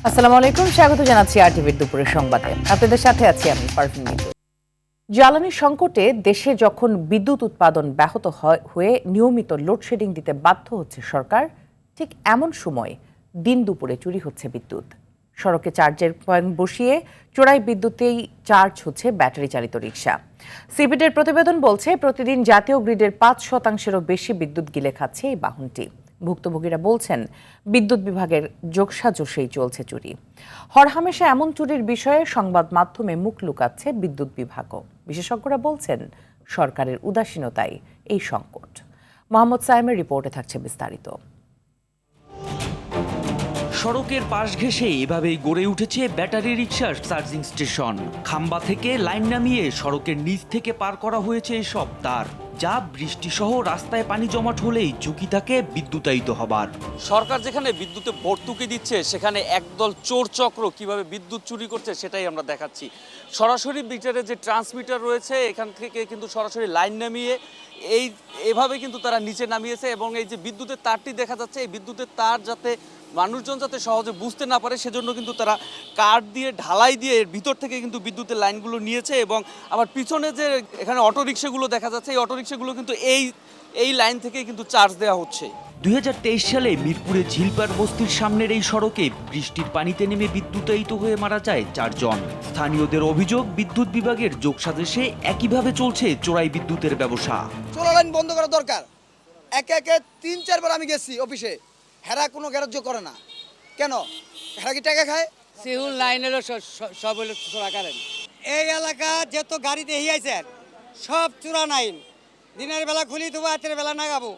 আসসালামু আলাইকুম, স্বাগত জানাচ্ছি আরটিভির দুপুরের সংবাদে। আপনাদের সাথে আছি আমি পারভিন মিতু। জ্বালানি সংকটে দেশে যখন বিদ্যুৎ উৎপাদন ব্যাহত হয়ে নিয়মিত লোডশেডিং দিতে বাধ্য হচ্ছে সরকার, ঠিক এমন সময় দিন দুপুরে চুরি হচ্ছে বিদ্যুৎ। সড়কে চার্জের পয়েন্ট বসিয়ে চোরাই বিদ্যুতেই চার্জ হচ্ছে ব্যাটারি চালিত রিকশা। সিবিডির প্রতিবেদন বলছে প্রতিদিন জাতীয় গ্রিডের ৫%-এরও বেশি বিদ্যুৎ গিলে খাচ্ছে এই বাহনটি। ভুক্তভোগীরা বলছেন বিদ্যুৎ বিভাগের যোগসাজশেই চলছে চুরি। হরহামেশা এমন চুরির বিষয়ে সংবাদ মাধ্যমে মুখ লুকাচ্ছে বিদ্যুৎ বিভাগও। বিশেষজ্ঞরা বলছেন সরকারের উদাসীনতাই এই সংকট। মোহাম্মদ সাইমের রিপোর্টে থাকছে বিস্তারিত। সড়কের পাশ ঘেঁষে এভাবেই গড়ে উঠেছে ব্যাটারি রিকশার চার্জিং স্টেশন। খাম্বা থেকে লাইন নামিয়ে সড়কের নিচ থেকে পার করা হয়েছে এসব তার, যা বৃষ্টিসহ রাস্তায় পানি জমাট হলেই ঝুঁকি থাকে বিদ্যুতায়িত হবার। সরকার যেখানে বিদ্যুতে ভর্তুকি দিচ্ছে, সেখানে একদল চোর চক্র কিভাবে বিদ্যুৎ চুরি করছে সেটাই আমরা দেখাচ্ছি। সরাসরি মিটারে যে ট্রান্সমিটার রয়েছে, এখান থেকে কিন্তু সরাসরি লাইন নামিয়ে এভাবে কিন্তু তারা নিচে নামিয়েছে। এবং এই যে বিদ্যুতের তারটি দেখা যাচ্ছে, এই বিদ্যুতের তার যাতে মানুষজন যাতে সহজে বুঝতে না পারে, সেজন্য কিন্তু তারা কাঠ দিয়ে ঢালাই দিয়ে এর ভিতর থেকে কিন্তু বিদ্যুতের লাইনগুলো নিয়েছে। এবং আবার পিছনে যে এখানে অটোরিকশাগুলো দেখা যাচ্ছে, এই অটোরিকশাগুলো কিন্তু এই লাইন থেকেই কিন্তু চার্জ দেওয়া হচ্ছে। 2023 সালে মিরপুরে ঝিলপাড় বস্তির সামনের এই সড়কে বৃষ্টির পানিতে নেমে বিদ্যুতায়িত হয়ে মারা যায় 4 জন। স্থানীয়দের অভিযোগ, বিদ্যুৎ বিভাগের যোগসাজশে একইভাবে চলছে চোরাই বিদ্যুতের ব্যবসা। চোরা লাইন বন্ধ করা দরকার। একে একে 3-4 বার আমি গেছি অফিসে, হেরা কোনো গ্যারাজ্য করে না। কেন? হেরা কি টাকা খায়? সিহুল লাইনেরও সব হলো চোরা কারেন। এই এলাকা যত গাড়িতে হিয়াইছে সব চোরা লাইন। দিনের বেলা খুলি দেবো, রাতের বেলা নাগাবো।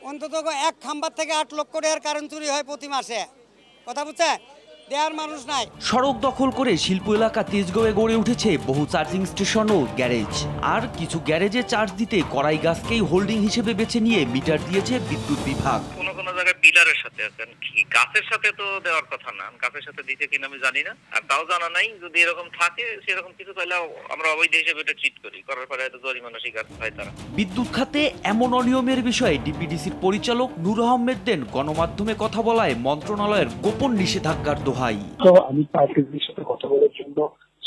অন্তত এক খাম্বার থেকে 8 লক্ষ টাকার কারেন্ট চুরি হয় প্রতি মাসে। কথা বুঝছে? দেয়ার মানুষ নাই। সড়ক দখল করে শিল্প এলাকা তেজগাঁওয়ে গড়ে উঠেছে বহু চার্জিং স্টেশন ও গ্যারেজ। আর কিছু গ্যারেজে চার্জ দিতে কড়াই গাছকেই হোল্ডিং হিসেবে বেছে নিয়ে মিটার দিয়েছে বিদ্যুৎ বিভাগ। কোনো জায়গায় পিলারের সাথে আছেন, কি গাছের সাথে তো দেওয়ার কথা না। গাছের সাথে দিতে কিনা আমি জানি না, আর তাও জানা নাই। যদি এরকম থাকে, সেরকম কিছু তাহলে আমরা অবৈধ হিসেবে এটা চিট করি, করার পরে হয়তো জরিমানা স্বীকার হয় তারা। বিদ্যুৎ খাতে এমন অনিয়মের বিষয়ে ডিপিডিসির পরিচালক নূর আহমেদ দেন গণমাধ্যমে কথা বলায় মন্ত্রণালয়ের গোপন নিষেধাজ্ঞার দোহাই। তো আমি পার্টির সাথে কথা বলার জন্য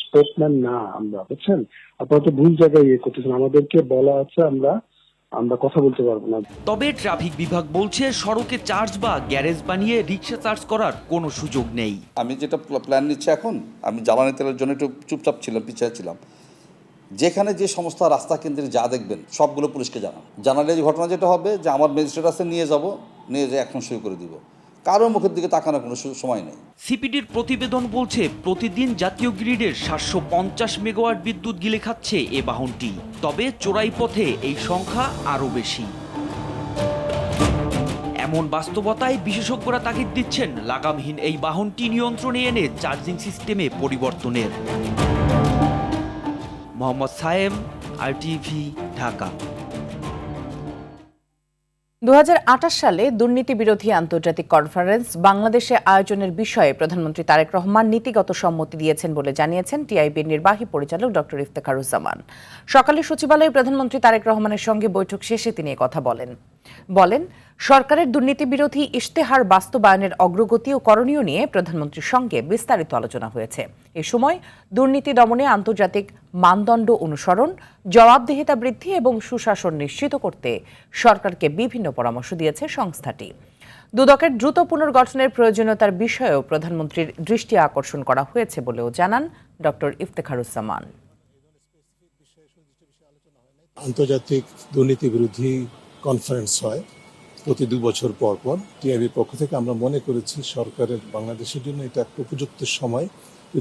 স্পোর্টম্যান না আমরা, বুঝছেন? আপনারা তো ভুল জায়গায় করতেছেন। আমাদেরকে বলা আছে আমরা কথা বলতে পারবো না। তবে ট্রাফিক বিভাগ বলছে সড়কে চার্জ বা গ্যারেজ বানিয়ে রিকশা চার্জ করার কোনো সুযোগ নেই। আমি যেটা প্ল্যান নিচ্ছি এখন, আমি জ্বালানি তেলের জন্য একটু চুপচাপ ছিলাম, পিছিয়ে ছিলাম। যেখানে যে সমস্ত রাস্তা কেন্দ্রে যা দেখবেন সবগুলো পুলিশকে জানালে যে ঘটনা যেটা হবে, যে আমার ম্যাজিস্ট্রেট আছে, নিয়ে যে এখন শুরু করে দিব। কারো মুখের দিকে তাকানোর কোনো সময় নেই। সিপিডির প্রতিবেদন বলছে প্রতিদিন জাতীয় গ্রিডের 750 মেগাওয়াট বিদ্যুৎ গিলে খাচ্ছে এ বাহনটি। তবে চোরাই পথে এই সংখ্যা আরও বেশি। এমন বাস্তবতায় বিশেষজ্ঞরা তাগিদ দিচ্ছেন লাগামহীন এই বাহনটি নিয়ন্ত্রণে এনে চার্জিং সিস্টেমে পরিবর্তনের। মোহাম্মদ সায়েম, আরটিভি, ঢাকা। 2028 সালে দুর্নীতি বিরোধী আন্তর্জাতিক কনফারেন্স বাংলাদেশে আয়োজনের বিষয়ে প্রধানমন্ত্রী তারেক রহমান নীতিগত সম্মতি দিয়েছেন বলে জানিয়েছেন টিআইবির নির্বাহী পরিচালক ডক্টর ইফতেখারুজ্জামান। সকালে সচিবালয়ে প্রধানমন্ত্রী তারেক রহমানের সঙ্গে বৈঠক শেষে তিনি কথা বলেন সরকারের দুর্নীতি বিরোধী ইশতেহার বাস্তবায়নের অগ্রগতি ও করণীয় নিয়ে প্রধানমন্ত্রীর সঙ্গে বিস্তারিত আলোচনা হয়েছে। এ সময় দুর্নীতি দমনে আন্তর্জাতিক মানদণ্ড অনুসরণ, জবাবদিহিতা বৃদ্ধি এবং সুশাসন নিশ্চিত করতে সরকারকে বিভিন্ন পরামর্শ দিয়েছে সংস্থাটি। দুদকের দ্রুত পুনর্গঠনের প্রয়োজনীয়তার বিষয়েও প্রধানমন্ত্রীর দৃষ্টি আকর্ষণ করা হয়েছে বলেও জানান ডক্টর ইফতেখারুজ্জামান। আন্তর্জাতিক দুর্নীতি বিরোধী কনফারেন্স হয় প্রতি 2 বছর পর পর। টিআইবির পক্ষ থেকে আমরা মনে করেছি সরকারের বাংলাদেশের জন্য এটা একটা উপযুক্ত সময়।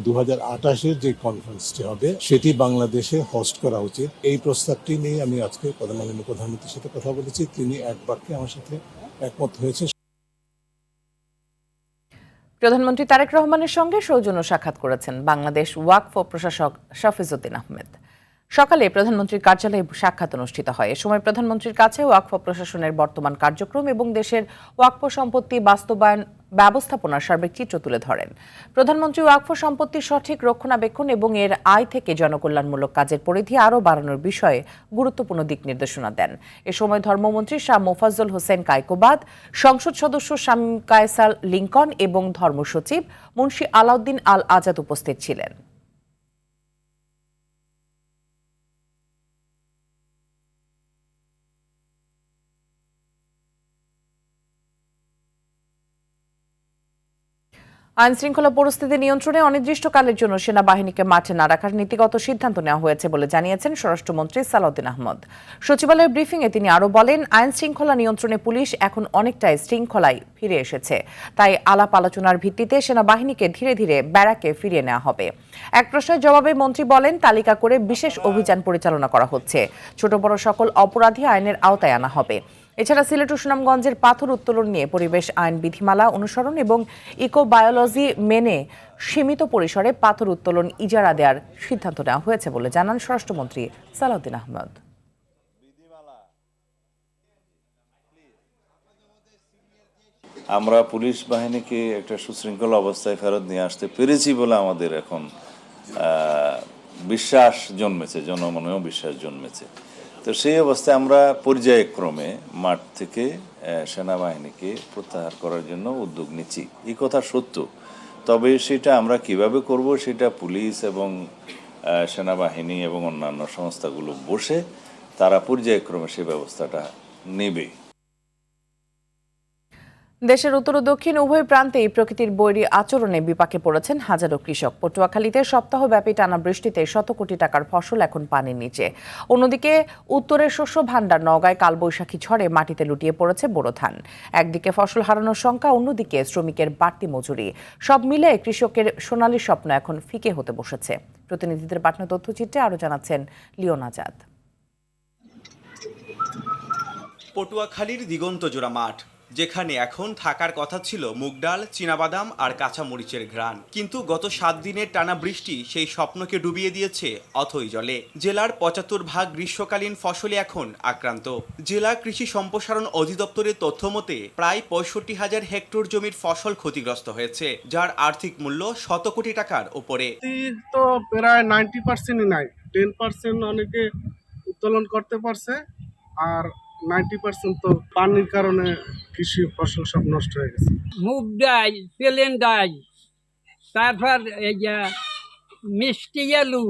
2028-এর যে কনফারেন্সটি হবে সেটি বাংলাদেশে হোস্ট করা উচিত। এই প্রস্তাবটি নিয়ে আমি আজকে প্রধানমন্ত্রীর সাথে কথা বলেছি, তিনি এক বাক্যে আমার সাথে একমত হয়েছে। প্রধানমন্ত্রী তারেক রহমানের সঙ্গে সৌজন্য সাক্ষাৎ করেছেন বাংলাদেশ ওয়াকফ প্রশাসক শাফিজউদ্দিন আহমেদ। সকালে প্রধানমন্ত্রীর কার্যালয়ে সাক্ষাৎ অনুষ্ঠিত হয়। এ সময় প্রধানমন্ত্রীর কাছে ওয়াকফ প্রশাসনের বর্তমান কার্যক্রম এবং দেশের ওয়াকফ সম্পত্তি বাস্তবায়ন ব্যবস্থাপনার সার্বিক চিত্র তুলে ধরেন। প্রধানমন্ত্রী ওয়াকফ সম্পত্তির সঠিক রক্ষণাবেক্ষণ এবং এর আয় থেকে জনকল্যাণমূলক কাজের পরিধি আরও বাড়ানোর বিষয়ে গুরুত্বপূর্ণ দিক নির্দেশনা দেন। এ সময় ধর্মমন্ত্রী শাহ মোফাজ্জল হোসেন কায়কোবাদ, সংসদ সদস্য শামীম কায়সার লিঙ্কন এবং ধর্মসচিব মুন্সি আলাউদ্দিন আল আজাদ উপস্থিত ছিলেন। আইন শৃঙ্খলা পরিস্থিতি নিয়ন্ত্রণে অনির্দিষ্টকালের জন্য সেনাবাহিনীকে মাঠে না রাখার নীতিগত সিদ্ধান্ত নেওয়া হয়েছে বলে জানিয়েছেন স্বরাষ্ট্রমন্ত্রী সালাউদ্দিন আহমদ। সচিবালয়ের ব্রিফিংয়ে তিনি আরও বলেন, আইন শৃঙ্খলা নিয়ন্ত্রণে পুলিশ এখন অনেকটাই শৃঙ্খলায় ফিরে এসেছে। তাই আলাপ আলোচনার ভিত্তিতে সেনাবাহিনীকে ধীরে ধীরে ব্যারাকে ফিরিয়ে নেওয়া হবে। এক প্রশ্নের জবাবে মন্ত্রী বলেন, তালিকা করে বিশেষ অভিযান পরিচালনা করা হচ্ছে। ছোট বড় সকল অপরাধী আইনের আওতায় আনা হবে। এছাড়া সিলেট ও সুনামগঞ্জের পাথর উত্তোলন নিয়ে পরিবেশ আইন বিধিমালা অনুসরণ এবং ইকোবায়োলজি মেনে সীমিত পরিসরে পাথর উত্তোলন ইজারা দেওয়ার সিদ্ধান্ত নেওয়া হয়েছে বলে জানান স্বরাষ্ট্রমন্ত্রী সালাউদ্দিন আহমদ। আমরা পুলিশ বাহিনীকে একটা সুশৃঙ্খল অবস্থায় ফেরত নিয়ে আসতে পেরেছি বলে আমাদের এখন বিশ্বাস জন্মেছে, জনমনেও বিশ্বাস জন্মেছে। তো সেই অবস্থায় আমরা পর্যায়ক্রমে মাঠ থেকে সেনাবাহিনীকে প্রত্যাহার করার জন্য উদ্যোগ নিচ্ছি। এই কথা সত্য, তবে সেটা আমরা কিভাবে করব সেটা পুলিশ এবং সেনাবাহিনী এবং অন্যান্য সংস্থাগুলো বসে তারা পর্যায়ক্রমে সেই ব্যবস্থাটা নেবে। দেশের উত্তর ও দক্ষিণ উভয় প্রান্তেই প্রকৃতির বৈরী আচরণে বিপাকে পড়েছেন হাজারো কৃষক। পটুয়াখালীতে সপ্তাহব্যাপী টানা বৃষ্টিতে শত কোটি টাকার ফসল এখন পানির নিচে। অন্যদিকে উত্তরের শস্য ভাণ্ডার নওগাঁয় কালবৈশাখী ঝড়ে মাটিতে লুটিয়ে পড়েছে বোরো ধান। একদিকে ফসল হারানোর শঙ্কা, অন্যদিকে শ্রমিকের বাড়তি মজুরি। সব মিলে কৃষকের সোনালী স্বপ্ন এখন ফিকে হতে বসেছে। প্রতিনিধিদের পাঠানো তথ্যচিত্রে আরও জানাচ্ছেন লিওন আজাদ। পটুয়াখালীর দিগন্তজোড়া মাঠ, যেখানে এখন থাকার কথা ছিল মুগ ডাল, চীনাবাদাম আর কাঁচামরিচের ঘ্রাণ, কিন্তু গত 7 দিনের টানা বৃষ্টি সেই স্বপ্নকে ডুবিয়ে দিয়েছে অথই জলে। জেলার 75% গ্রীষ্মকালীন ফসলে এখন আক্রান্ত। জেলা কৃষি সম্প্রসারণ অধিদপ্তরের তথ্য মতে প্রায় 65,000 হেক্টর জমির ফসল ক্ষতিগ্রস্ত হয়েছে, যার আর্থিক মূল্য শত কোটি টাকার উপরে। তো প্রায় 90%ই নাই, 10% অনেকে উত্তোলন করতে পারছে, আর 90% তো পানির কারণে কৃষি ফসল সব নষ্ট হয়ে গেছে। মুগ ডাল, প্লেন ডাল, তারপর এই যে মিষ্টি আলু,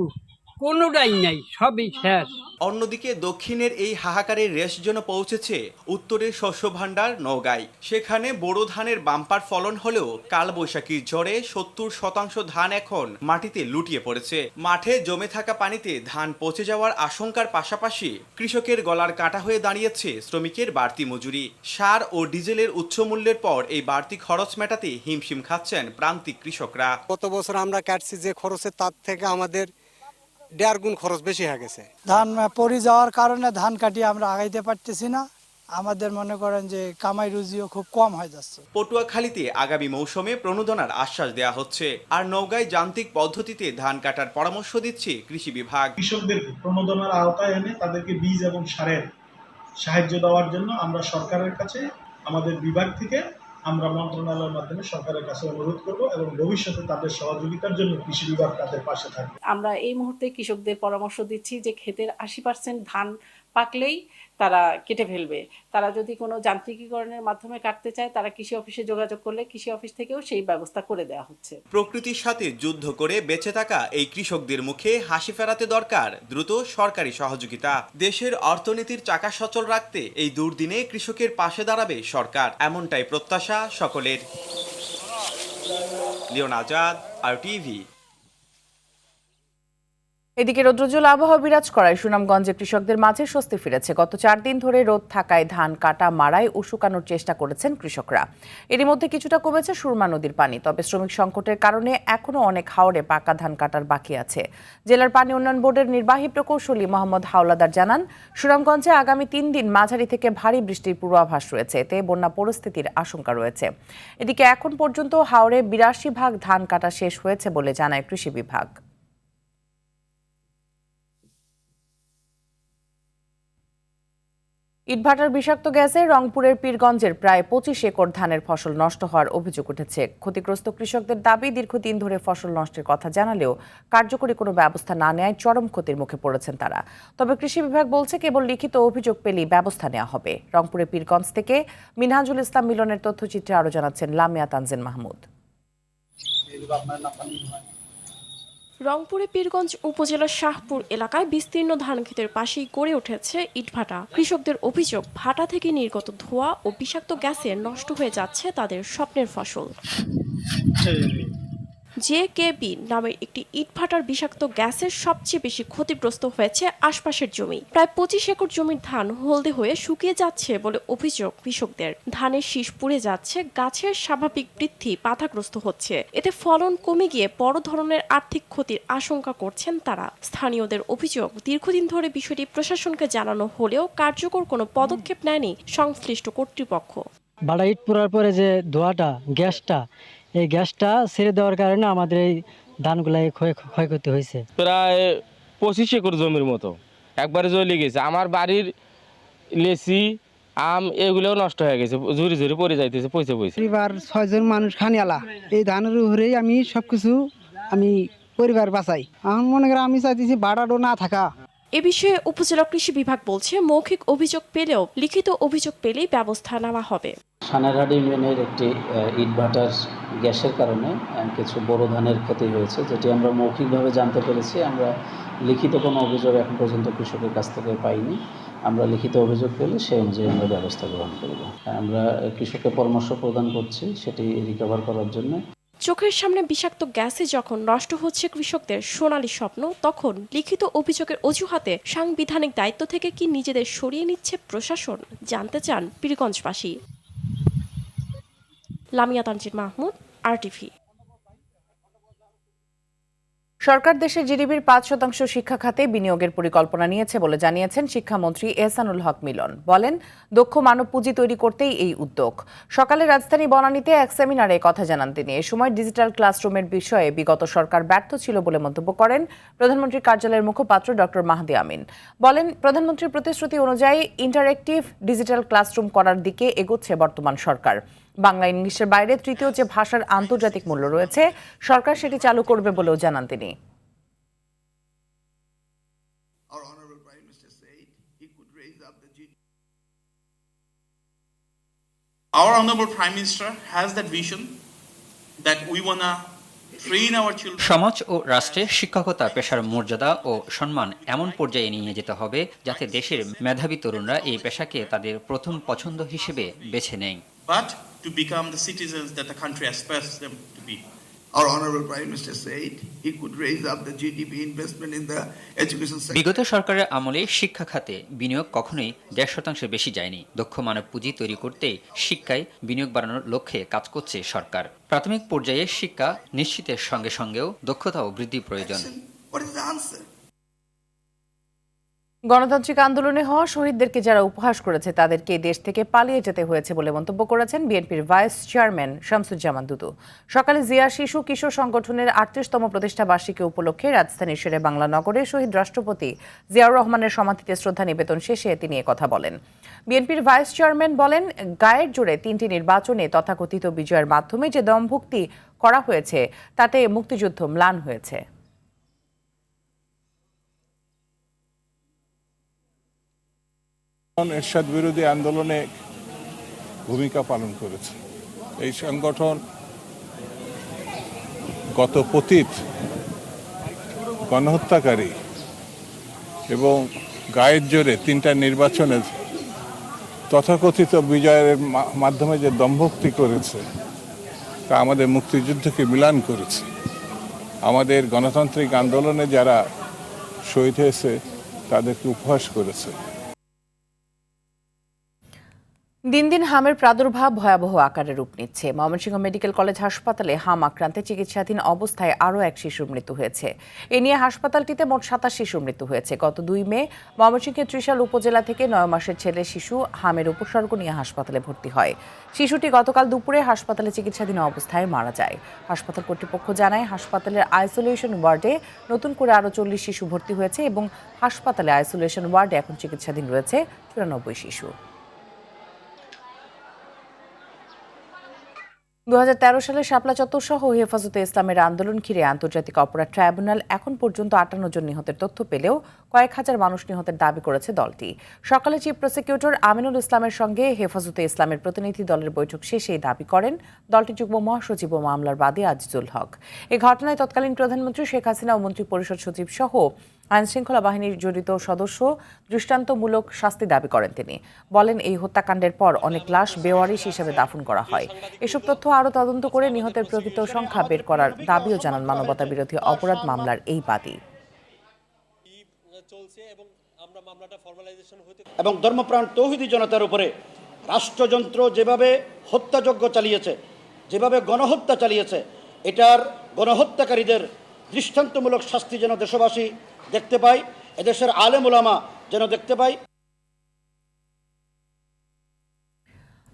কোনোটাই নাই, সবই শেষ। অন্যদিকে দক্ষিণের এই হাহাকারের রেশ যেন পৌঁছেছে উত্তরের শস্য ভাণ্ডার নওগাঁয়। সেখানে বোরো ধানের বাম্পার ফলন হলেও কালবৈশাখীর ঝড়ে 70% ধান এখন মাটিতে লুটিয়ে পড়েছে। মাঠে জমে থাকা পানিতে ধান পচে যাওয়ার আশঙ্কার পাশাপাশি কৃষকের গলার কাঁটা হয়ে দাঁড়িয়েছে শ্রমিকের বাড়তি মজুরি। সার ও ডিজেলের উচ্চ মূল্যের পর এই বাড়তি খরচ মেটাতে হিমশিম খাচ্ছেন প্রান্তিক কৃষকরা। গত বছর আমরা কাটছি যে খরচে, তার থেকে আমাদের 1.5 গুণ খরচ বেশি হয়ে গেছে। ধান পড়ে যাওয়ার কারণে ধান কাটিয়ে আমরা আগাইতে পারতেছি না। আমাদের মনে করেন যে কামাই রুজিও খুব কম হয়ে যাচ্ছে। পটুয়াখালীতে আগামী মৌসুমে প্রণোদনার আশ্বাস দেওয়া হচ্ছে, আর নওগাঁয় যান্ত্রিক পদ্ধতিতে ধান কাটার পরামর্শ দিচ্ছে কৃষি বিভাগ। কৃষকদের প্রণোদনার আওতায় এনে তাদেরকে বীজ এবং সারের সাহায্য দেওয়ার জন্য আমরা সরকারের কাছে, আমাদের বিভাগ থেকে আমরা মন্ত্রণালয়ের মাধ্যমে সরকারের কাছে অনুরোধ করব এবং ভবিষ্যতে তাদের সহযোগিতার জন্য কৃষি বিভাগ তাদের পাশে থাকবে। আমরা এই মুহূর্তে কৃষকদের পরামর্শ দিচ্ছি যে ক্ষেতের 80% ধান পাকলেই তারা কেটে ফেলবে। তারা যদি কোনো যান্ত্রিকীকরণের মাধ্যমে কাটতে চায়, তারা কৃষি অফিসে যোগাযোগ করলে কৃষি অফিস থেকেও সেই ব্যবস্থা করে দেওয়া হচ্ছে। প্রকৃতির সাথে যুদ্ধ করে বেঁচে থাকা এই কৃষকদের মুখে হাসি ফেরাতে দরকার দ্রুত সরকারি সহযোগিতা। দেশের অর্থনীতির চাকা সচল রাখতে এই দুর্দিনে কৃষকের পাশে দাঁড়াবে সরকার, এমনটাই প্রত্যাশা সকলের। লিওন আজাদ, RTV। এদিকে রৌদ্রোজ্জ্বল আবহাওয়া বিরাজ করায় সুনামগঞ্জে কৃষকদের মাঝে স্বস্তি ফিরেছে। গত 4 দিন ধরে রোদ থাকায় ধান কাটা, মাড়াই ও শুকানোর চেষ্টা করেছেন কৃষকরা। এরই মধ্যে কিছুটা কমেছে সুরমা নদীর পানি, তবে শ্রমিক সংকটের কারণে এখনও অনেক হাওরে পাকা ধান কাটার বাকি আছে। জেলার পানি উন্নয়ন বোর্ডের নির্বাহী প্রকৌশলী মোহাম্মদ হাওলাদার জানান, সুনামগঞ্জে আগামী 3 দিন মাঝারি থেকে ভারী বৃষ্টির পূর্বাভাস রয়েছে, এতে বন্যা পরিস্থিতির আশঙ্কা রয়েছে। এদিকে এখন পর্যন্ত হাওরে 82 ভাগ ধান কাটা শেষ হয়েছে বলে জানায় কৃষি বিভাগ। ইটভাটার বিষাক্ত গ্যাসে রংপুরের পীরগঞ্জের প্রায় 25 একর ধানের ফসল নষ্ট হওয়ার অভিযোগ উঠেছে। ক্ষতিগ্রস্ত কৃষকদের দাবি, দীর্ঘদিন ধরে ফসল নষ্টের কথা জানালেও কার্যকরী কোনো ব্যবস্থা না নেওয়ায় চরম ক্ষতির মুখে পড়েছেন তারা। তবে কৃষি বিভাগ বলছে কেবল লিখিত অভিযোগ পেলেই ব্যবস্থা নেওয়া হবে। রংপুরের পীরগঞ্জ থেকে মিনহাজুল ইসলাম মিলনের তথ্যচিত্রে আরও জানাচ্ছেন লামিয়া তানজিন মাহমুদ। রংপুরে পীরগঞ্জ উপজেলার শাহপুর এলাকায় বিস্তীর্ণ ধানক্ষেতের পাশেই গড়ে উঠেছে ইটভাটা। কৃষকদের অভিযোগ, ভাটা থেকে নির্গত ধোঁয়া ও বিষাক্ত গ্যাসে নষ্ট হয়ে যাচ্ছে তাদের স্বপ্নের ফসল। JKB নামের একটি ইটভাটার বিষাক্ত গ্যাসের সবচেয়ে বেশি ক্ষতিগ্রস্ত হয়েছে আশপাশের জমি। প্রায় 25 একর জমির ধান হলদে হয়ে শুকিয়ে যাচ্ছে বলে অভিযোগ কৃষকদের। ধানের শীষ পুড়ে যাচ্ছে, গাছের স্বাভাবিক বৃদ্ধি বাধাগ্রস্ত হচ্ছে। এতে ফলন কমে গিয়ে বড় ধরনের আর্থিক ক্ষতির আশঙ্কা করছেন তারা। স্থানীয়দের অভিযোগ, দীর্ঘদিন ধরে বিষয়টি প্রশাসনকে জানানো হলেও কার্যকর কোনো পদক্ষেপ নেয়নি সংশ্লিষ্ট কর্তৃপক্ষ। ভাড়া ইট পোড়ার পরে যে ধোঁয়াটা, গ্যাসটা, এই গ্যাসটা ছেড়ে দেওয়ার কারণে আমাদের এই ধানগুলাই ক্ষয়ক্ষতি হয়েছে। প্রায় 25 একর জমির মতো একবারে জ্বলে গেছে। আমার বাড়ির লেচি, আম এগুলোও নষ্ট হয়ে গেছে, ঝুরি ঝুরি পড়ে যাইতেছে, পয়সা। পরিবার 6 জন মানুষ খানিয়ালা, এই ধানের উপরেই আমি সবকিছু পরিবার বাঁচাই। আমার মনে করি আমি চাইতেছি ভাড়াও না থাকা। এ বিষয়ে উপজেলা কৃষি বিভাগ বলছে, মৌখিক অভিযোগ পেলেও লিখিত অভিযোগ পেলেই ব্যবস্থা নেওয়া হবে। সানারহাট ইউনিয়নের একটি ইটভাটার গ্যাসের কারণে কিছু বোরো ধানের ক্ষতি হয়েছে, যেটি আমরা মৌখিকভাবে জানতে পেরেছি। আমরা লিখিত কোনো অভিযোগ এখন পর্যন্ত কৃষকের কাছ থেকে পাইনি। আমরা লিখিত অভিযোগ পেলে সেই অনুযায়ী আমরা ব্যবস্থা গ্রহণ করব। আমরা কৃষককে পরামর্শ প্রদান করছি সেটি রিকভার করার জন্য। চোখের সামনে বিষাক্ত গ্যাসে যখন নষ্ট হচ্ছে কৃষকদের সোনালী স্বপ্ন, তখন লিখিত অভিযোগের অজুহাতে সাংবিধানিক দায়িত্ব থেকে কি নিজেদের সরিয়ে নিচ্ছে প্রশাসন, জানতে চান পীরগঞ্জবাসী। লামিয়া তানজিন মাহমুদ, RTV। সরকার দেশের জিডিপির 5% শিক্ষা খাতে বিনিয়োগের পরিকল্পনা নিয়েছে বলে জানিয়েছেন শিক্ষামন্ত্রী এহসানুল হক মিলন। বলেন, দক্ষ মানব পুঁজি তৈরি করতেই এই উদ্যোগ। সকালে রাজধানী বনানীতে এক সেমিনারে কথা জানান তিনি। এ সময় ডিজিটাল ক্লাসরুমের বিষয়ে বিগত সরকার ব্যর্থ ছিল বলে মন্তব্য করেন প্রধানমন্ত্রীর কার্যালয়ের মুখপাত্র ডক্টর মাহদি আমিন। বলেন, প্রধানমন্ত্রীর প্রতিশ্রুতি অনুযায়ী ইন্টারেক্টিভ ডিজিটাল ক্লাসরুম করার দিকে এগোচ্ছে বর্তমান সরকার। বাংলা ইংলিশের বাইরে তৃতীয় যে ভাষার আন্তর্জাতিক মূল্য রয়েছে, সরকার সেটি চালু করবে বলেও জানান তিনি। Our Honorable Prime Minister has that vision that we want to train our children. সমাজ ও রাষ্ট্রে শিক্ষকতা পেশার মর্যাদা ও সম্মান এমন পর্যায়ে নিয়ে যেতে হবে যাতে দেশের মেধাবী তরুণরা এই পেশাকে তাদের প্রথম পছন্দ হিসেবে বেছে নেয়। But to become the citizens that the country aspires them to be. Our Honorable Prime Minister said he could raise up the GDP investment in the education sector. বিগত সরকারের আমলে শিক্ষা খাতে বিনিয়োগ কখনোই 1.5% বেশি যায়নি। দক্ষ মানব পুঁজি তৈরি করতেই শিক্ষায় বিনিয়োগ বাড়ানোর লক্ষ্যে কাজ করছে সরকার। প্রাথমিক পর্যায়ে শিক্ষা নিশ্চিতের সঙ্গে সঙ্গেও দক্ষতাও বৃদ্ধি প্রয়োজন। What is the answer? গণতান্ত্রিক আন্দোলনে হওয়া শহীদদেরকে যারা উপহাস করেছে তাদেরকে দেশ থেকে পালিয়ে যেতে হয়েছে বলে মন্তব্য করেছেন বিএনপির ভাইস চেয়ারম্যান শামসুজ্জামান দুদু। সকালে জিয়া শিশু কিশোর সংগঠনের 38তম প্রতিষ্ঠা বার্ষিকী উপলক্ষে রাজধানীর শেরে বাংলা নগরে শহীদ রাষ্ট্রপতি জিয়াউর রহমানের সমাধিতে শ্রদ্ধা নিবেদন শেষে তিনি একথা বলেন। বিএনপির ভাইস চেয়ারম্যান বলেন, গায়ের জোরে 3টি নির্বাচনে তথাকথিত বিজয়ের মাধ্যমে যে দমভুক্তি করা হয়েছে তাতে মুক্তিযুদ্ধ ম্লান হয়েছে। এরশাদ বিরোধী আন্দোলনে ভূমিকা পালন করেছে এই সংগঠন। গত পতিত গণহত্যাকারী এবং গায়ের জোরে 3টা নির্বাচনে তথাকথিত বিজয়ের মাধ্যমে যে দমভক্তি করেছে তা আমাদের মুক্তিযুদ্ধকে মিলান করেছে। আমাদের গণতান্ত্রিক আন্দোলনে যারা শহীদ হয়েছে তাদেরকে উপহাস করেছে। দিন দিন হামের প্রাদুর্ভাব ভয়াবহ আকারে রূপ নিচ্ছে। ময়মনসিংহ মেডিকেল কলেজ হাসপাতালে হাম আক্রান্তে চিকিৎসাধীন অবস্থায় আরও এক শিশুর মৃত্যু হয়েছে। এ নিয়ে হাসপাতালটিতে মোট 27 শিশুর মৃত্যু হয়েছে। গত 2 মে ময়মনসিংহের ত্রিশাল উপজেলা থেকে 9 মাসের ছেলে শিশু হামের উপসর্গ নিয়ে হাসপাতালে ভর্তি হয়। শিশুটি গতকাল দুপুরে হাসপাতালে চিকিৎসাধীন অবস্থায় মারা যায়। হাসপাতাল কর্তৃপক্ষ জানায়, হাসপাতালের আইসোলেশন ওয়ার্ডে নতুন করে আরও 40 শিশু ভর্তি হয়েছে এবং হাসপাতালে আইসোলেশন ওয়ার্ডে এখন চিকিৎসাধীন রয়েছে 94 শিশু। 2013 সালে শাপলা চত্বর সহ হেফাজতে ইসলামের আন্দোলন ঘিরে আন্তর্জাতিক অপরাধ ট্রাইব্যুনাল এখন পর্যন্ত 58 জন নিহতের তথ্য পেলেও কয়েক হাজার মানুষ নিহতের দাবি করেছে দলটি। সকালে চিফ প্রসিকিউটর আমিনুল ইসলামের সঙ্গে হেফাজতে ইসলামের প্রতিনিধি দলের বৈঠক শেষে এই দাবি করেন দলটির যুগ্ম মহাসচিব ও মামলার বাদী আজিজুল হক। এই ঘটনায় তৎকালীন প্রধানমন্ত্রী শেখ হাসিনা ও মন্ত্রী পরিষদ সচিব সহ আইনশৃঙ্খলা বাহিনীর জড়িত সদস্য দৃষ্টান্তমূলক শাস্তি দাবি করেন তিনি। বলেন, এই হত্যাকাণ্ডের পর অনেক লাশ বেওয়ারিশ হিসেবে দাফন করা হয়। এসব তথ্য আরও তদন্ত করে নিহতের প্রকৃত সংখ্যা বের করার দাবিও জানান মানবতা বিরোধী অপরাধ মামলার এই বাদী। এবং ধর্মপ্রাণ তৌহিদি জনতার উপরে রাষ্ট্রযন্ত্র যেভাবে হত্যাযজ্ঞ চালিয়েছে, যেভাবে গণহত্যা চালিয়েছে, এটার গণহত্যাকারীদের দৃষ্টান্তমূলক শাস্তি যেন দেশবাসী দেখতে পায়, এদেশের আলেম ওলামা যেন দেখতে পায়।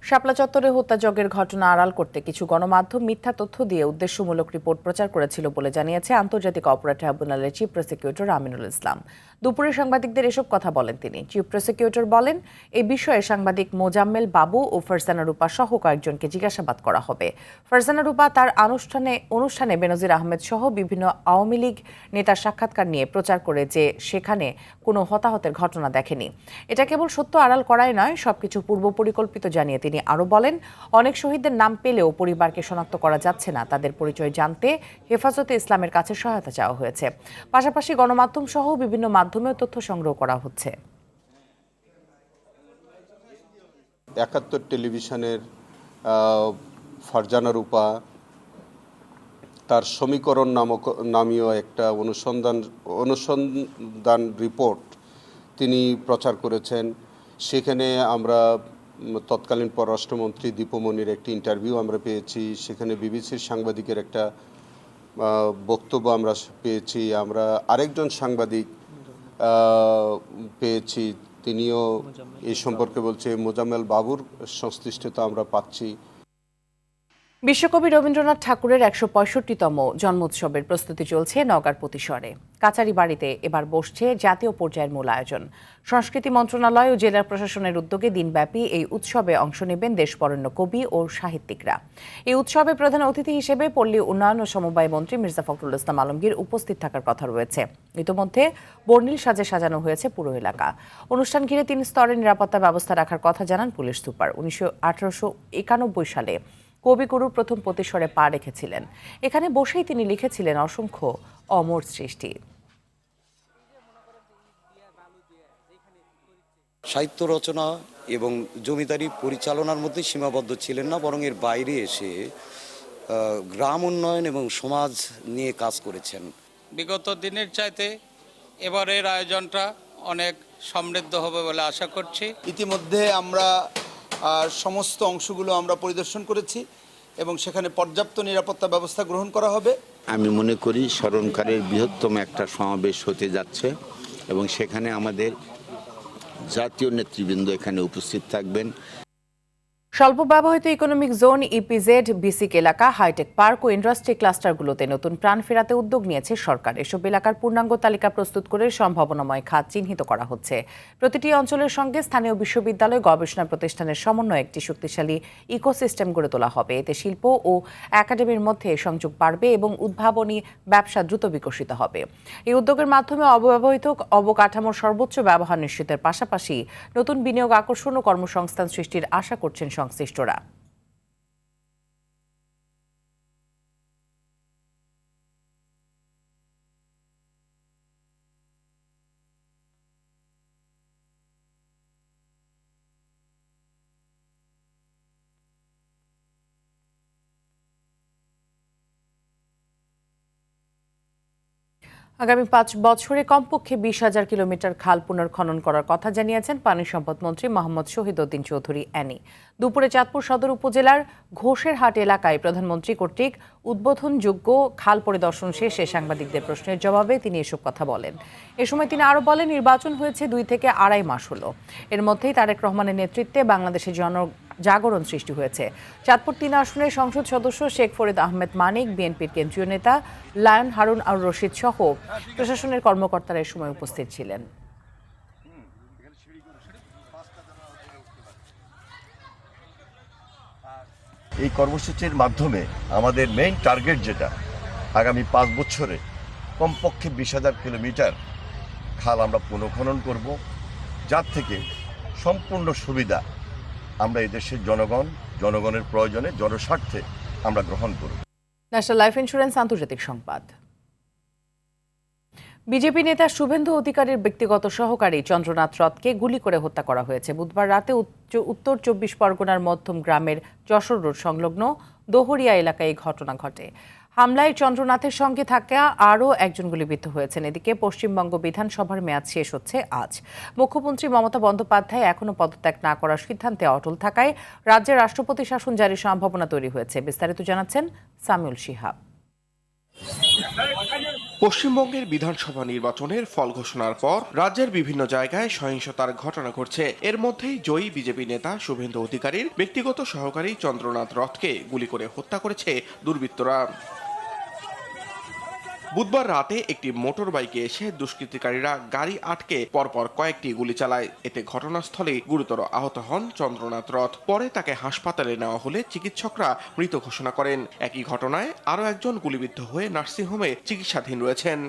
শাপলা চত্বরে হত্যাযজ্ঞের ঘটনা আড়াল করতে কিছু গণমাধ্যম মিথ্যা তথ্য দিয়ে উদ্দেশ্যমূলক রিপোর্ট প্রচার করেছিল বলে জানিয়েছে আন্তর্জাতিক অপরাধ ট্রাইব্যুনালের চিফ প্রসিকিউটর আমিনুল ইসলাম। দুপুরে সাংবাদিকদের এসব কথা বলেন তিনি। চিফ প্রসিকিউটর বলেন, এই বিষয়ে সাংবাদিক মোজাম্মেল বাবু ও ফারজানা রূপা সহ কয়েকজনকে জিজ্ঞাসাবাদ করা হবে। ফারজানা রূপা তার অনুষ্ঠানে বেনজির আহমেদ সহ বিভিন্ন আওয়ামী লীগ নেতার সাক্ষাৎকার নিয়ে প্রচার করে যে সেখানে কোনো হতাহতের ঘটনা দেখেনি। এটা কেবল সত্য আড়াল করাই নয়, সবকিছু পূর্ব পরিকল্পিত জানিয়ে তিনি আরও বলেন, অনেক শহীদদের নাম পেলেও পরিবারকে শনাক্ত করা যাচ্ছে না। তাদের পরিচয় জানতে হেফাজতে ইসলামের কাছে সহায়তা চাওয়া হয়েছে। পাশাপাশি গণমাধ্যম সহ বিভিন্ন মাধ্যমেও তথ্য সংগ্রহ করা হচ্ছে। 71 টেলিভিশনের ফারজানা রূপা তার সমীকরণ নামীয় একটা অনুসন্ধান রিপোর্ট তিনি প্রচার করেছেন। সেখানে আমরা তৎকালীন পররাষ্ট্রমন্ত্রী দীপমণির একটি ইন্টারভিউ আমরা পেয়েছি, সেখানে বিবিসির সাংবাদিকের একটা বক্তব্য আমরা পেয়েছি, আমরা আরেকজন সাংবাদিক পেয়েছি, তিনিও এই সম্পর্কে বলছে। মোজাম্মেল বাবুর সংশ্লিষ্টতা আমরা পাচ্ছি। বিশ্বকবি রবীন্দ্রনাথ ঠাকুরের 165তম জন্মোৎসবের প্রস্তুতি চলছে নওগাঁর পতিশরে। কাচারি বাড়িতে এবার বসছে জাতীয় পর্যায়ের মূল আয়োজন। সংস্কৃতি মন্ত্রণালয় ও জেলা প্রশাসনের উদ্যোগে দিনব্যাপী এই উৎসবে অংশ নেবেন দেশবরেণ্য কবি ও সাহিত্যিকরা। এই উৎসবে প্রধান অতিথি হিসেবে পল্লী উন্নয়ন ও সমবায় মন্ত্রী মির্জা ফখরুল ইসলাম আলমগীর উপস্থিত থাকার কথা রয়েছে। ইতোমধ্যে বর্ণিল সাজে সাজানো হয়েছে পুরো এলাকা। অনুষ্ঠান ঘিরে 3 স্তরের নিরাপত্তা ব্যবস্থা রাখার কথা জানান পুলিশ সুপার। 1891 সালে কবিগুরু প্রথম পতিশরে পা রেখেছিলেন। এখানে বসেই তিনি লিখেছিলেন অসংখ্য অমর সৃষ্টি। সাহিত্য রচনা এবং জমিদারি পরিচালনার মধ্যে সীমাবদ্ধ ছিলেন না, বরং এর বাইরে এসে গ্রাম উন্নয়ন এবং সমাজ নিয়ে কাজ করেছেন। বিগত দিনের চাইতে এবারের আয়োজনটা অনেক সমৃদ্ধ হবে বলে আশা করছি। ইতিমধ্যে আমরা সমস্ত অংশগুলো আমরা পরিদর্শন করেছি এবং সেখানে পর্যাপ্ত নিরাপত্তা ব্যবস্থা গ্রহণ করা হবে। আমি মনে করি স্মরণকালের বৃহত্তম একটা সমাবেশ হতে যাচ্ছে এবং সেখানে আমাদের জাতীয় নেতৃবৃন্দ এখানে উপস্থিত থাকবেন। স্বল্প ব্যবহৃত ইকোনমিক জোন ইপিজেড, বিসিক এলাকা, হাইটেক পার্ক ও ইন্ডাস্ট্রি ক্লাস্টারগুলোতে নতুন প্রাণ ফেরাতে উদ্যোগ নিয়েছে সরকার। এসব এলাকার পূর্ণাঙ্গ তালিকা প্রস্তুত করে সম্ভাবনাময় খাত চিহ্নিত করা হচ্ছে। প্রতিটি অঞ্চলের সঙ্গে স্থানীয় বিশ্ববিদ্যালয়, গবেষণা প্রতিষ্ঠানের সমন্বয়ে একটি শক্তিশালী ইকোসিস্টেম গড়ে তোলা হবে। এতে শিল্প ও একাডেমির মধ্যে সংযোগ বাড়বে এবং উদ্ভাবনী ব্যবসা দ্রুত বিকশিত হবে। এই উদ্যোগের মাধ্যমে অব্যবহৃত অবকাঠামোর সর্বোচ্চ ব্যবহার নিশ্চিতের পাশাপাশি নতুন বিনিয়োগ আকর্ষণ ও কর্মসংস্থান সৃষ্টির আশা করছেন সংশ্লিষ্টরা। আগামী 5 বছরে কমপক্ষে 20,000 কিলোমিটার খাল পুনর্খনন করার কথা জানিয়েছেন পানি সম্পদ মন্ত্রী মোহাম্মদ শহীদ উদ্দিন চৌধুরী অ্যানি। দুপুরে চাঁদপুর সদর উপজেলার ঘোষেরহাট এলাকায় প্রধানমন্ত্রী কর্তৃক উদ্বোধনযোগ্য খাল পরিদর্শন শেষে সাংবাদিকদের প্রশ্নের জবাবে তিনি এসব কথা বলেন। এ সময় তিনি আরও বলেন, নির্বাচন হয়েছে 2 থেকে 2.5 মাস হলো। এর মধ্যেই তারেক রহমানের নেতৃত্বে বাংলাদেশে জাগরণ সৃষ্টি হয়েছে। চাঁদপুর 3 আসনের সংসদ সদস্য শেখ ফরিদ আহমেদ মানিক, বিএনপির কেন্দ্রীয় নেতা লায়ন হারুন আর রশিদ সহ প্রশাসনের কর্মকর্তারা এ সময় উপস্থিত ছিলেন। এই কর্মসূচির মাধ্যমে আমাদের মেইন টার্গেট যেটা, আগামী 5 বছরে কমপক্ষে 20,000 কিলোমিটার খাল আমরা পুনঃখনন করব, যার থেকে সম্পূর্ণ সুবিধা আমরা এই দেশের জনগণের প্রয়োজনে জনস্বার্থে আমরা গ্রহণ করব। ন্যাশনাল লাইফ ইন্স্যুরেন্স আন্তর্জাতিক সংবাদ। বিজেপি নেতা শুভেন্দু অধিকারীর ব্যক্তিগত সহকারী চন্দ্রনাথ রথকে গুলি করে হত্যা করা হয়েছে। বুধবার রাতে উত্তর 24 পরগনার মধ্যম গ্রামের যশোর রোড সংলগ্ন দোহরিয়া এলাকায় এই ঘটনা ঘটে। হামলায় চন্দ্রনাথের সঙ্গে থাকা আরও একজন গুলিবিদ্ধ হয়েছেন। এদিকে পশ্চিমবঙ্গ বিধানসভার মেয়াদ শেষ হচ্ছে আজ। মুখ্যমন্ত্রী মমতা বন্দ্যোপাধ্যায় এখনও পদত্যাগ না করার সিদ্ধান্তে অটল থাকায় রাজ্যে রাষ্ট্রপতি শাসন জারির সম্ভাবনা তৈরি হয়েছে। বিস্তারিত জানাচ্ছেন সামিউল শিহাব। পশ্চিমবঙ্গের বিধানসভা নির্বাচনের ফল ঘোষণার পর রাজ্যের বিভিন্ন জায়গায় সহিংসতার ঘটনা ঘটছে। এর মধ্যেই জয়ী বিজেপি নেতা শুভেন্দু অধিকারীর ব্যক্তিগত সহকারী চন্দ্রনাথ রথকে গুলি করে হত্যা করেছে দুর্বৃত্তরা। বুধবার রাতে একটি মোটর বাইকে এসে দুষ্কৃতিকারীরা গাড়ি আটকে পরপর কয়েকটি গুলি চালায়। এতে ঘটনাস্থলে গুরুতর আহত হন চন্দ্রনাথ রথ। পরে তাকে হাসপাতালে নেওয়া হলে চিকিৎসকরা মৃত ঘোষণা করেন। একই ঘটনায় আরও একজন গুলিবিদ্ধ হয়ে নার্সিংহোমে চিকিৎসাধীন রয়েছেন।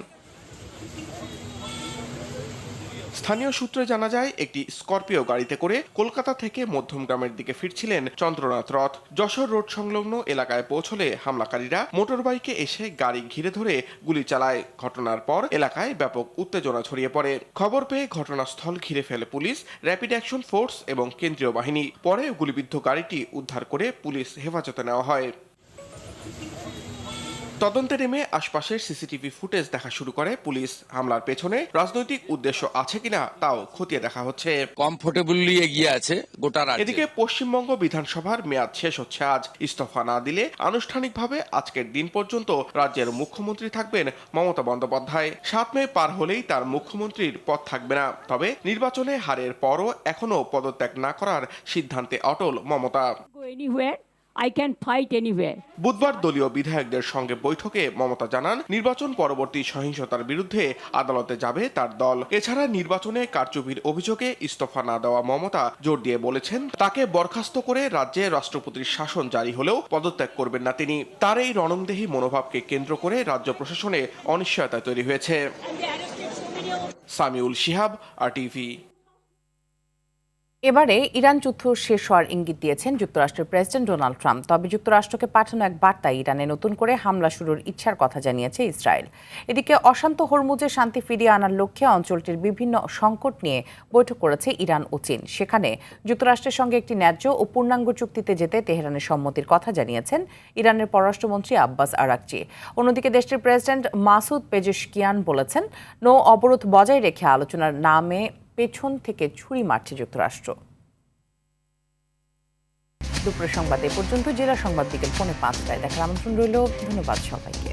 স্থানীয় সূত্রে জানা যায়, একটি স্করপিও গাড়িতে করে কলকাতা থেকে মধ্যমগ্রামের দিকে ফিরছিলেন চন্দ্রনাথ রথ। যশোর রোড সংলগ্ন এলাকায় পৌঁছলে হামলাকারীরা মোটরবাইকে এসে গাড়ি ঘিরে ধরে গুলি চালায়। ঘটনার পর এলাকায় ব্যাপক উত্তেজনা ছড়িয়ে পড়ে। খবর পেয়ে ঘটনাস্থল ঘিরে ফেলে পুলিশ, র্যাপিড অ্যাকশন ফোর্স এবং কেন্দ্রীয় বাহিনী। পরে গুলিবিদ্ধ গাড়িটি উদ্ধার করে পুলিশ হেফাজতে নেওয়া হয়। তদন্তে নেমে আশপাশের সিসিটিভি ফুটেজ দেখা শুরু করে পুলিশ। হামলার পেছনে রাজনৈতিক উদ্দেশ্য আছে কিনা তাও খতিয়ে দেখা হচ্ছে। কমফোর্টেবলি এগিয়ে আছে গোটা রাজ্য। এদিকে পশ্চিমবঙ্গ বিধানসভার মেয়াদ শেষ হচ্ছে আজ। ইস্তফা না দিলে আনুষ্ঠানিকভাবে আজকের দিন পর্যন্ত রাজ্যের মুখ্যমন্ত্রী থাকবেন মমতা বন্দ্যোপাধ্যায়। 7 মে পার হলেই তার মুখ্যমন্ত্রীর পদ থাকবে না। তবে নির্বাচনে হারের পরও এখনো পদত্যাগ না করার সিদ্ধান্তে অটল Mamata. I can fight anywhere. বুধবার দলীয় বিধায়কদের সঙ্গে বৈঠকে মমতা জানান, নির্বাচন পরবর্তী সহিংসতার বিরুদ্ধে আদালতে যাবে তার দল। এছাড়া নির্বাচনে কারচুপির অভিযোগে ইস্তফা না দেওয়া মমতা জোর দিয়ে বলেছেন, তাকে বরখাস্ত করে রাজ্যে রাষ্ট্রপতির শাসন জারি হলেও পদত্যাগ করবেন না তিনি। তার এই রণংদেহী মনোভাবকে কেন্দ্র করে রাজ্য প্রশাসনে অনিশ্চয়তা তৈরি হয়েছে। সামিউল শিহাব, RTV। এবারে ইরান যুদ্ধ শেষ হওয়ার ইঙ্গিত দিয়েছেন যুক্তরাষ্ট্রের প্রেসিডেন্ট ডোনাল্ড ট্রাম্প। তবে যুক্তরাষ্ট্রকে পাঠানো এক বার্তায় ইরানে নতুন করে হামলা শুরুর ইচ্ছার কথা জানিয়েছে ইসরায়েল। এদিকে অশান্ত হরমুজে শান্তি ফিরিয়ে আনার লক্ষ্যে অঞ্চলটির বিভিন্ন সংকট নিয়ে বৈঠক করেছে ইরান ও চীন। সেখানে যুক্তরাষ্ট্রের সঙ্গে একটি ন্যায্য ও পূর্ণাঙ্গ চুক্তিতে যেতে তেহরানের সম্মতির কথা জানিয়েছেন ইরানের পররাষ্ট্রমন্ত্রী আব্বাস আরাকচি। অন্যদিকে দেশটির প্রেসিডেন্ট মাসুদ পেজেশকিয়ান বলেছেন, নৌ অবরোধ বজায় রেখে আলোচনার নামে পেছন থেকে ছুরি মারছে যুক্তরাষ্ট্র। দুপুরের সংবাদ এ পর্যন্ত। জেলা সংবাদ বিকেল 4:05টায় দেখার আমন্ত্রণ রইল। ধন্যবাদ সবাইকে।